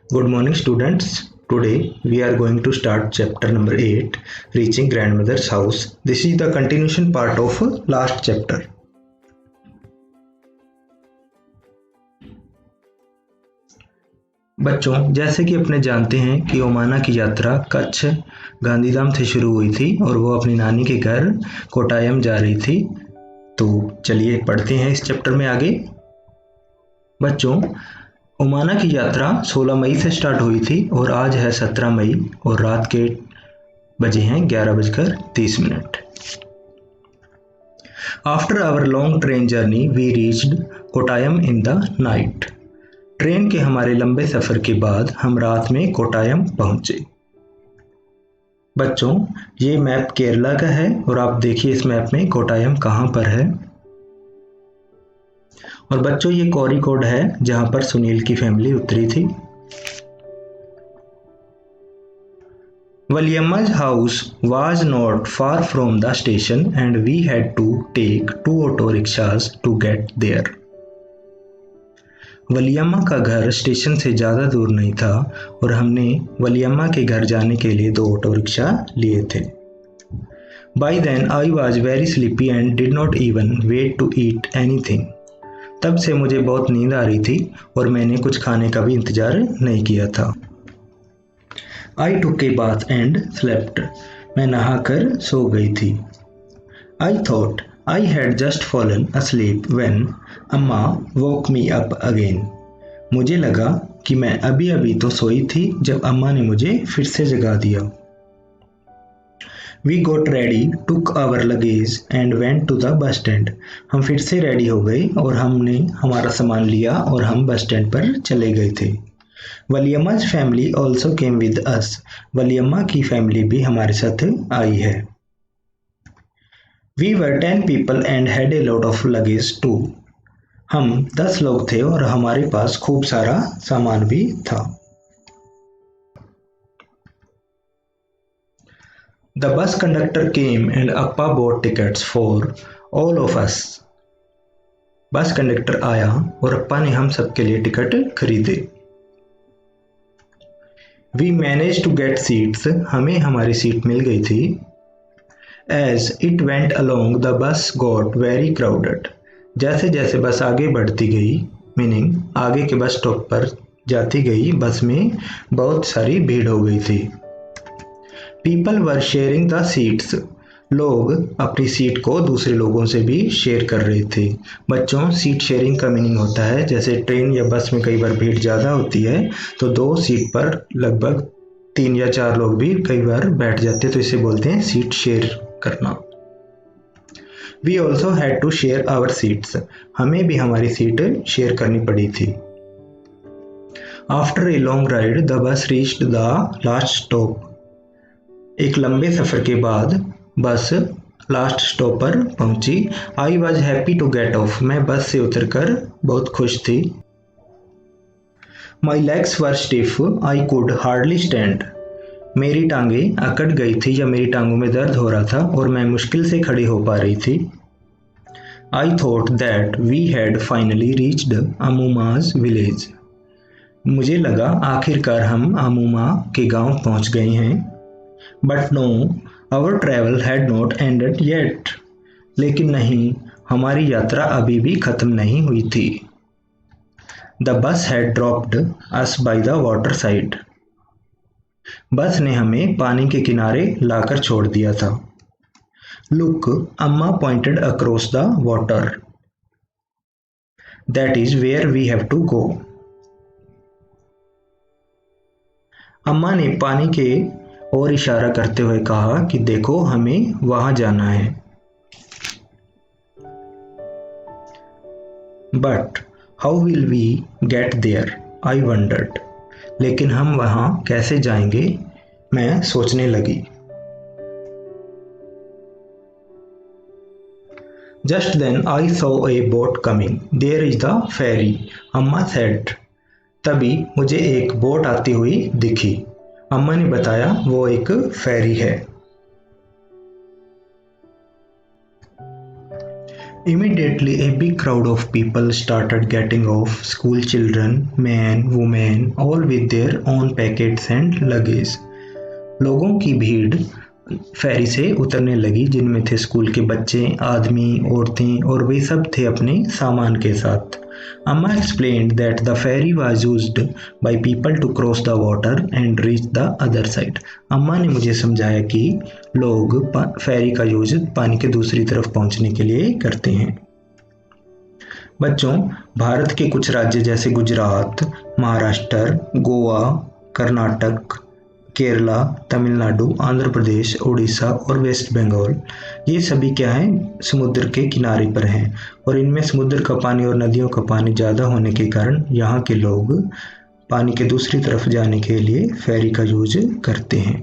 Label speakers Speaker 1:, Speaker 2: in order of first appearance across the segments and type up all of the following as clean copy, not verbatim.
Speaker 1: Good morning, students. Today we are going to start chapter number 8, Reaching Grandmother's House. This is the continuation part of last chapter. बच्चों, जैसे कि अपने जानते हैं कि ओमाना की यात्रा कच्छ गांधीधाम से शुरू हुई थी और वो अपनी नानी के घर कोटायम जा रही थी। तो चलिए पढ़ते हैं इस चैप्टर में आगे। बच्चों, ओमाना की यात्रा 16 मई से स्टार्ट हुई थी और आज है 17 मई और रात के बजे हैं 11:30। After our long train journey we reached Kottayam in the night. Train के हमारे लंबे सफर के बाद हम रात में कोटायम पहुंचे। बच्चों, ये मैप केरला का है और आप देखिए इस मैप में कोटायम कहाँ पर है। और बच्चों, ये कोरिकोड है जहां पर सुनील की फैमिली उतरी थी। Valiamma's house was not far from the station and we had to take 2 auto rickshaws to get there. वलियम्मा का घर स्टेशन से ज़्यादा दूर नहीं था और हमने वलियम्मा के घर जाने के लिए 2 ऑटो रिक्शा लिए थे। By then I was very sleepy and did not even wait to eat anything. तब से मुझे बहुत नींद आ रही थी और मैंने कुछ खाने का भी इंतजार नहीं किया था। I took a bath and slept. मैं नहाकर सो गई थी। I thought I had just fallen asleep when अम्मा woke me up again. मुझे लगा कि मैं अभी अभी तो सोई थी जब अम्मा ने मुझे फिर से जगा दिया। We got ready, took our luggage and went to the bus stand. हम फिर से रेडी हो गए और हमने हमारा सामान लिया और हम बस स्टैंड पर चले गए थे। वलियम्मा's family also came with us. वलियम्मा की फैमिली भी हमारे साथ आई है। We were 10 people and had a lot of luggage too. हम 10 लोग थे और हमारे पास खूब सारा सामान भी था। The bus conductor came and Appa bought tickets for all of us. Bus conductor आया और अप्पा ने हम सबके लिए टिकट खरीदे। We managed to get seats. हमें हमारी सीट मिल गई थी। As it went along, the bus got very crowded. जैसे जैसे बस आगे बढ़ती गई, मीनिंग आगे के बस स्टॉप पर जाती गई, बस में बहुत सारी भीड़ हो गई थी। People were sharing the seats. लोग अपनी सीट को दूसरे लोगों से भी शेयर कर रहे थे। बच्चों, सीट शेयरिंग का मीनिंग होता है जैसे ट्रेन या बस में कई बार भीड़ ज़्यादा होती है तो 2 सीट पर लगभग 3 या 4 लोग भी कई बार बैठ जाते हैं, तो इसे बोलते हैं सीट शेयर करना। We also had to share our seats. हमें भी हमारी सीट शेयर करनी पड़ी थी। After a long ride, the bus reached the last stop. एक लंबे सफर के बाद बस लास्ट स्टॉप पर पहुंची। I was happy to get off. मैं बस से उतरकर बहुत खुश थी। My legs were stiff. I could hardly stand. मेरी टांगें अकड़ गई थी या मेरी टांगों में दर्द हो रहा था और मैं मुश्किल से खड़ी हो पा रही थी। I thought that we had finally reached अमूमा's village. मुझे लगा आखिरकार हम अमूमा के गांव पहुंच गए हैं। But no, our travel had not ended yet. लेकिन नहीं, हमारी यात्रा अभी भी खत्म नहीं हुई थी। The bus had dropped us by the water side. बस ने हमें पानी के किनारे लाकर छोड़ दिया था। Look, अम्मा pointed across the water. That is where we have to go. अम्मा ने पानी के और इशारा करते हुए कहा कि देखो हमें वहां जाना है। But how will we get there? I wondered. लेकिन हम वहां कैसे जाएंगे? मैं सोचने लगी। Just then I saw a boat coming. There is the ferry. अम्मा said. तभी मुझे एक बोट आती हुई दिखी। अम्मा ने बताया वो एक फेरी है। Immediately, a big crowd of people started getting off, school children, men, women, all with their own packets and luggage. लोगों की भीड़ फेरी से उतरने लगी, जिनमें थे स्कूल के बच्चे, आदमी, औरतें, और वे सब थे अपने सामान के साथ। Amma explained that the ferry was used by people to cross the water and reach the other side. अम्मा ने मुझे समझाया कि लोग फेरी का यूज पानी के दूसरी तरफ पहुंचने के लिए करते हैं। बच्चों, भारत के कुछ राज्य जैसे गुजरात, महाराष्ट्र, गोवा, कर्नाटक, केरला, तमिलनाडु, आंध्र प्रदेश, उड़ीसा और वेस्ट बंगाल, ये सभी क्या हैं, समुद्र के किनारे पर हैं, और इनमें समुद्र का पानी और नदियों का पानी ज़्यादा होने के कारण यहाँ के लोग पानी के दूसरी तरफ जाने के लिए फेरी का यूज करते हैं।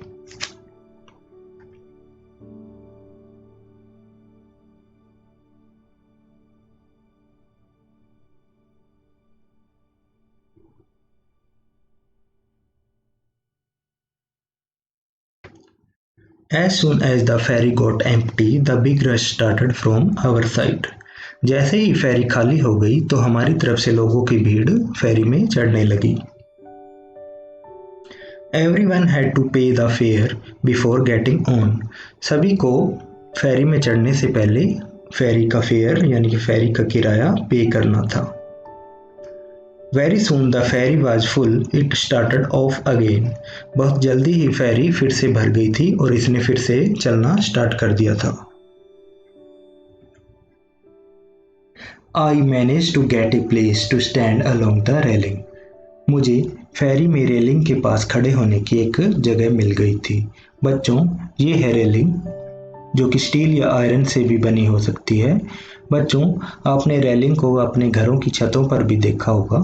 Speaker 1: As soon as the ferry got empty, the big rush started from our side. जैसे ही फेरी खाली हो गई तो हमारी तरफ से लोगों की भीड़ फेरी में चढ़ने लगी। Everyone had to pay the fare before getting on. सभी को फेरी में चढ़ने से पहले फेरी का फेयर यानी कि फेरी का किराया पे करना था। Very soon the ferry was full. It started off again. बहुत जल्दी ही फेरी फिर से भर गई थी और इसने फिर से चलना स्टार्ट कर दिया था। I managed to get a place to stand along the railing. मुझे फेरी में रेलिंग के पास खड़े होने की एक जगह मिल गई थी। बच्चों, ये है रेलिंग, जो कि स्टील या आयरन से भी बनी हो सकती है। बच्चों, आपने रेलिंग को अपने घरों की छतों पर भी देखा होगा।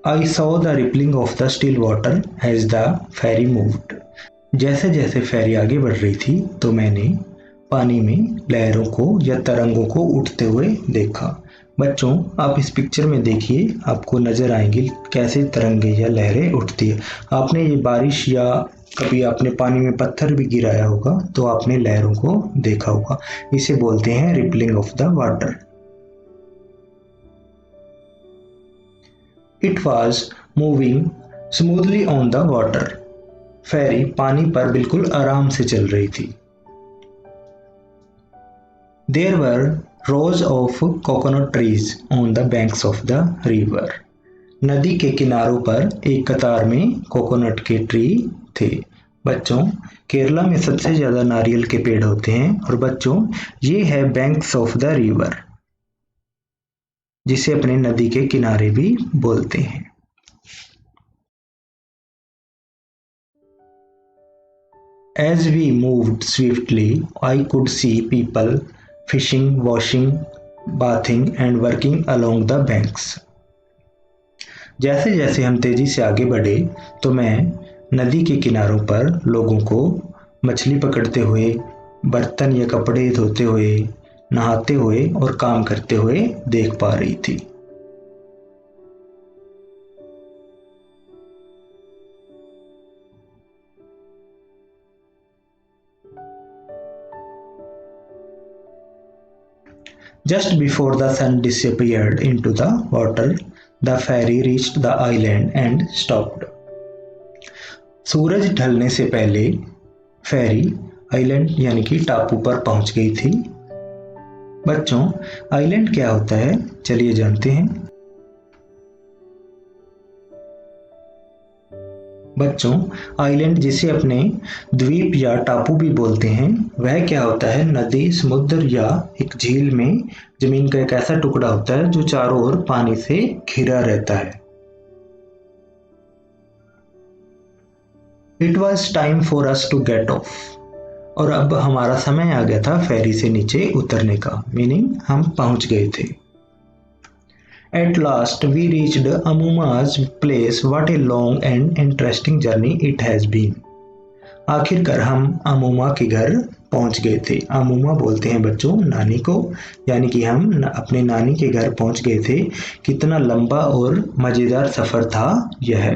Speaker 1: I saw the rippling of the still water as the ferry moved. जैसे जैसे फेरी आगे बढ़ रही थी तो मैंने पानी में लहरों को या तरंगों को उठते हुए देखा। बच्चों, आप इस पिक्चर में देखिए, आपको नजर आएंगी कैसे तरंगे या लहरें उठती है। आपने ये बारिश या कभी आपने पानी में पत्थर भी गिराया होगा तो आपने लहरों को देखा होगा। इसे बोलते हैं rippling of the water. It was moving smoothly on the water. फेरी पानी पर बिल्कुल आराम से चल रही थी। There were rows of coconut trees on the banks of the river. नदी के किनारों पर एक कतार में कोकोनट के ट्री थे। बच्चों, केरला में सबसे ज्यादा नारियल के पेड़ होते हैं। और बच्चों, ये है बैंक्स ऑफ द रिवर, जिसे अपने नदी के किनारे भी बोलते हैं। As we moved swiftly, I could see people fishing, washing, bathing and working along the banks. जैसे जैसे हम तेजी से आगे बढ़े तो मैं नदी के किनारों पर लोगों को मछली पकड़ते हुए, बर्तन या कपड़े धोते हुए, नहाते हुए और काम करते हुए देख पा रही थी। Just before the sun disappeared into the water, the ferry reached the island and stopped. सूरज ढलने से पहले फेरी आइलैंड यानी कि टापू पर पहुंच गई थी। बच्चों, आइलैंड क्या होता है, चलिए जानते हैं। बच्चों, आइलैंड जिसे अपने द्वीप या टापू भी बोलते हैं, वह क्या होता है, नदी, समुद्र या एक झील में जमीन का एक ऐसा टुकड़ा होता है जो चारों ओर पानी से घिरा रहता है। It was time for us to get off. और अब हमारा समय आ गया था फेरी से नीचे उतरने का, मीनिंग हम पहुंच गए थे। At last we reached Amuma's place. What a long and interesting journey it has been. आखिरकार हम अमूमा के घर पहुंच गए थे। अमूमा बोलते हैं बच्चों नानी को, यानी कि हम अपने नानी के घर पहुंच गए थे। कितना लंबा और मजेदार सफर था यह।